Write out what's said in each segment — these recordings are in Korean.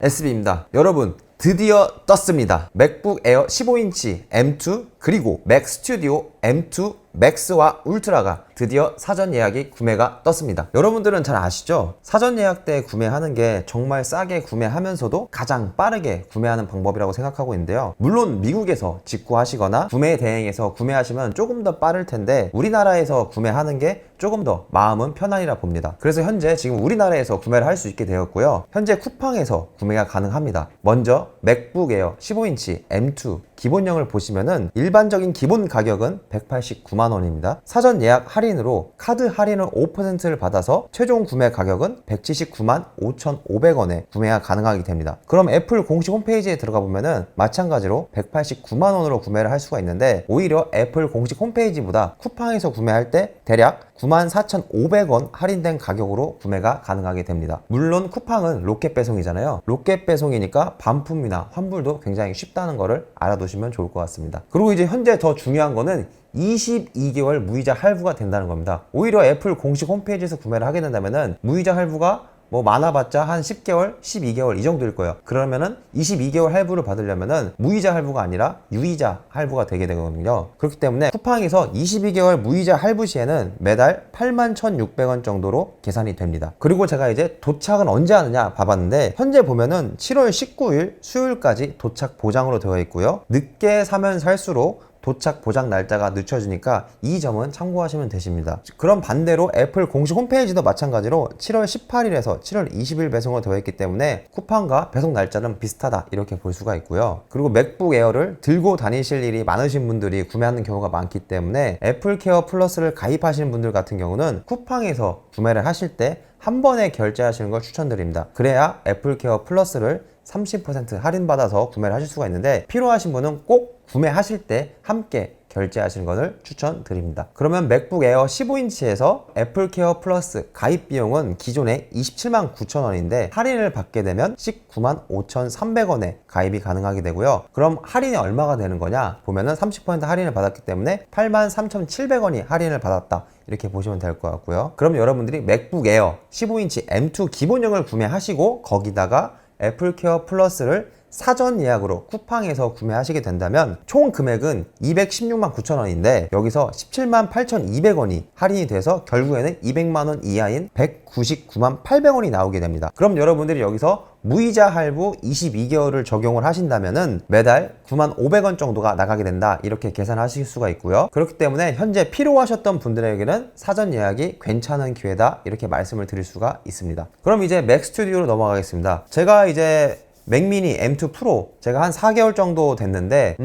SB입니다. 여러분, 드디어 떴습니다. 맥북 에어 15인치 M2 그리고 맥 스튜디오 M2 맥스와 울트라가 드디어 사전 예약이 구매가 떴습니다. 여러분들은 잘 아시죠? 사전 예약 때 구매하는 게 정말 싸게 구매하면서도 가장 빠르게 구매하는 방법이라고 생각하고 있는데요. 물론 미국에서 직구하시거나 구매 대행에서 구매하시면 조금 더 빠를 텐데 우리나라에서 구매하는 게 조금 더 마음은 편안이라 봅니다. 그래서 현재 지금 우리나라에서 구매를 할 수 있게 되었고요. 현재 쿠팡에서 구매가 가능합니다. 먼저 맥북 에어 15인치 M2 기본형을 보시면은 일반적인 기본 가격은 189만 원입니다. 사전 예약 할인으로 카드 할인을 5%를 받아서 최종 구매 가격은 179만 5,500원에 구매가 가능하게 됩니다. 그럼 애플 공식 홈페이지에 들어가 보면은 마찬가지로 189만 원으로 구매를 할 수가 있는데 오히려 애플 공식 홈페이지보다 쿠팡에서 구매할 때 대략 94,500원 할인된 가격으로 구매가 가능하게 됩니다. 물론 쿠팡은 로켓 배송이잖아요. 로켓 배송이니까 반품이나 환불도 굉장히 쉽다는 거를 알아두시면 좋을 것 같습니다. 그리고 이제 현재 더 중요한 거는 22개월 무이자 할부가 된다는 겁니다. 오히려 애플 공식 홈페이지에서 구매를 하게 된다면은 무이자 할부가 많아봤자 한 10개월, 12개월 이 정도일 거예요. 그러면은 22개월 할부를 받으려면은 무이자 할부가 아니라 유이자 할부가 되게 되거든요. 그렇기 때문에 쿠팡에서 22개월 무이자 할부 시에는 매달 81,600원 정도로 계산이 됩니다. 그리고 제가 이제 도착은 언제 하느냐 봐봤는데 현재 보면은 7월 19일 수요일까지 도착 보장으로 되어 있고요. 늦게 사면 살수록 도착 보장 날짜가 늦춰지니까 이 점은 참고하시면 되십니다. 그럼 반대로 애플 공식 홈페이지도 마찬가지로 7월 18일에서 7월 20일 배송으로 되어 있기 때문에 쿠팡과 배송 날짜는 비슷하다 이렇게 볼 수가 있고요. 그리고 맥북 에어를 들고 다니실 일이 많으신 분들이 구매하는 경우가 많기 때문에 애플 케어 플러스를 가입하시는 분들 같은 경우는 쿠팡에서 구매를 하실 때 한 번에 결제하시는 걸 추천드립니다. 그래야 애플 케어 플러스를 30% 할인받아서 구매를 하실 수가 있는데 필요하신 분은 꼭 구매하실 때 함께 결제하시는 것을 추천드립니다. 그러면 맥북 에어 15인치에서 애플 케어 플러스 가입 비용은 기존에 27만 9천 원인데 할인을 받게 되면 19만 5,300원에 가입이 가능하게 되고요. 그럼 할인이 얼마가 되는 거냐 보면은 30% 할인을 받았기 때문에 8만 3,700원이 할인을 받았다 이렇게 보시면 될 것 같고요. 그럼 여러분들이 맥북 에어 15인치 M2 기본형을 구매하시고 거기다가 애플 케어 플러스를 사전 예약으로 쿠팡에서 구매하시게 된다면 총 금액은 216만 9천 원인데 여기서 17만 8,200원이 할인이 돼서 결국에는 200만 원 이하인 199만 800원이 나오게 됩니다. 그럼 여러분들이 여기서 무이자 할부 22개월을 적용을 하신다면은 매달 9만 500원 정도가 나가게 된다 이렇게 계산하실 수가 있고요. 그렇기 때문에 현재 필요하셨던 분들에게는 사전 예약이 괜찮은 기회다 이렇게 말씀을 드릴 수가 있습니다. 그럼 이제 맥 스튜디오로 넘어가겠습니다. 제가 이제 맥미니 M2 프로 제가 한 4개월 정도 됐는데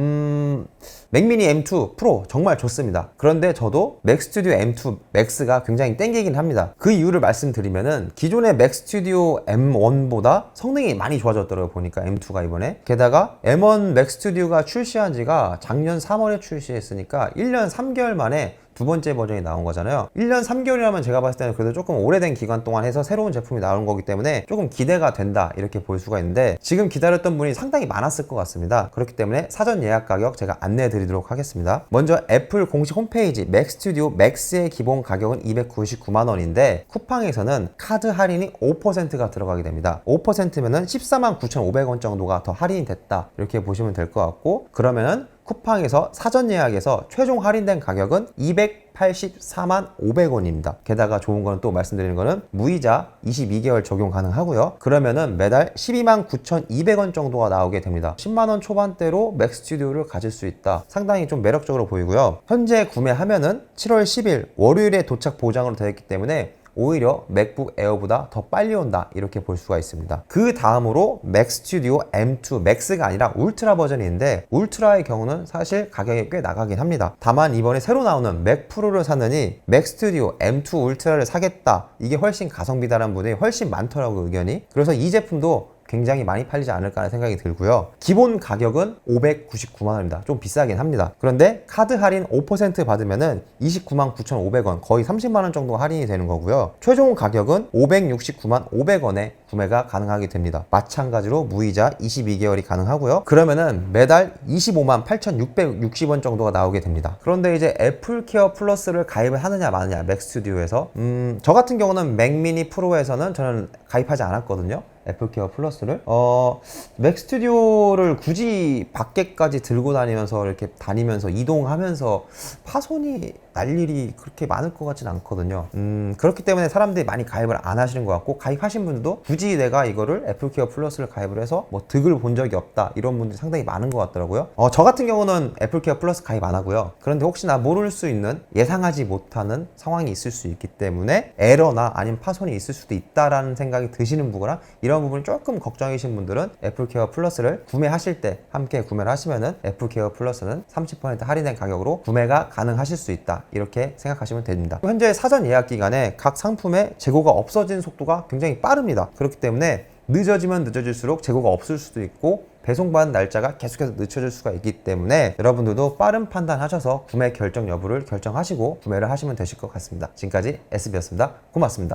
맥미니 M2 프로 정말 좋습니다. 그런데 저도 맥 스튜디오 M2 맥스가 굉장히 땡기긴 합니다. 그 이유를 말씀드리면은 기존의 맥 스튜디오 M1보다 성능이 많이 좋아졌더라고요. 보니까 M2가 이번에 게다가 M1 맥 스튜디오가 출시한 지가 작년 3월에 출시했으니까 1년 3개월 만에 두 번째 버전이 나온 거잖아요. 1년 3개월이라면 제가 봤을 때는 그래도 조금 오래된 기간 동안 해서 새로운 제품이 나온 거기 때문에 조금 기대가 된다 이렇게 볼 수가 있는데 지금 기다렸던 분이 상당히 많았을 것 같습니다. 그렇기 때문에 사전 예약 가격 제가 안내해 드리도록 하겠습니다. 먼저 애플 공식 홈페이지 맥 스튜디오 맥스의 기본 가격은 299만 원인데 쿠팡에서는 카드 할인이 5%가 들어가게 됩니다. 5%면은 14만 9,500원 정도가 더 할인이 됐다 이렇게 보시면 될 것 같고 그러면은 쿠팡에서 사전 예약에서 최종 할인된 가격은 284만 500원입니다. 게다가 좋은 거는 또 말씀드리는 거는 무이자 22개월 적용 가능하고요. 그러면은 매달 12만 9,200원 정도가 나오게 됩니다. 10만 원 초반대로 맥 스튜디오를 가질 수 있다. 상당히 좀 매력적으로 보이고요. 현재 구매하면은 7월 10일 월요일에 도착 보장으로 되어 있기 때문에 오히려 맥북 에어보다 더 빨리 온다 이렇게 볼 수가 있습니다. 그 다음으로 맥 스튜디오 M2 맥스가 아니라 울트라 버전이 있는데 울트라의 경우는 사실 가격이 꽤 나가긴 합니다. 다만 이번에 새로 나오는 맥 프로를 사느니 맥 스튜디오 M2 울트라를 사겠다 이게 훨씬 가성비다라는 분이 훨씬 많더라고요 의견이. 그래서 이 제품도 굉장히 많이 팔리지 않을까 하는 생각이 들고요. 기본 가격은 599만 원입니다. 좀 비싸긴 합니다. 그런데 카드 할인 5% 받으면은 29만 9,500원 거의 30만 원 정도 할인이 되는 거고요. 최종 가격은 569만 500원에 구매가 가능하게 됩니다. 마찬가지로 무이자 22개월이 가능하고요. 그러면은 매달 25만 8,660원 정도가 나오게 됩니다. 그런데 이제 애플 케어 플러스를 가입을 하느냐 마느냐 맥 스튜디오에서 저 같은 경우는 맥 미니 프로에서는 저는 가입하지 않았거든요. 애플케어 플러스를. 맥 스튜디오를 굳이 밖에까지 들고 다니면서 이렇게 다니면서 이동하면서 파손이 날 일이 그렇게 많을 것 같진 않거든요. 그렇기 때문에 사람들이 많이 가입을 안 하시는 것 같고, 가입하신 분도 굳이 내가 이거를 애플케어 플러스를 가입을 해서 뭐 득을 본 적이 없다 이런 분들이 상당히 많은 것 같더라고요. 저 같은 경우는 애플케어 플러스 가입 안 하고요. 그런데 혹시나 모를 수 있는, 예상하지 못하는 상황이 있을 수 있기 때문에 에러나 아니면 파손이 있을 수도 있다라는 생각이 드시는 부분이나 이런 부분이 조금 걱정이신 분들은 애플케어 플러스를 구매하실 때 함께 구매를 하시면은 애플케어 플러스는 30% 할인된 가격으로 구매가 가능하실 수 있다, 이렇게 생각하시면 됩니다. 현재 사전 예약 기간에 각 상품의 재고가 없어지는 속도가 굉장히 빠릅니다. 그렇기 때문에 늦어지면 늦어질수록 재고가 없을 수도 있고 배송받은 날짜가 계속해서 늦춰질 수가 있기 때문에 여러분들도 빠른 판단하셔서 구매 결정 여부를 결정하시고 구매를 하시면 되실 것 같습니다. 지금까지 SB였습니다. 고맙습니다.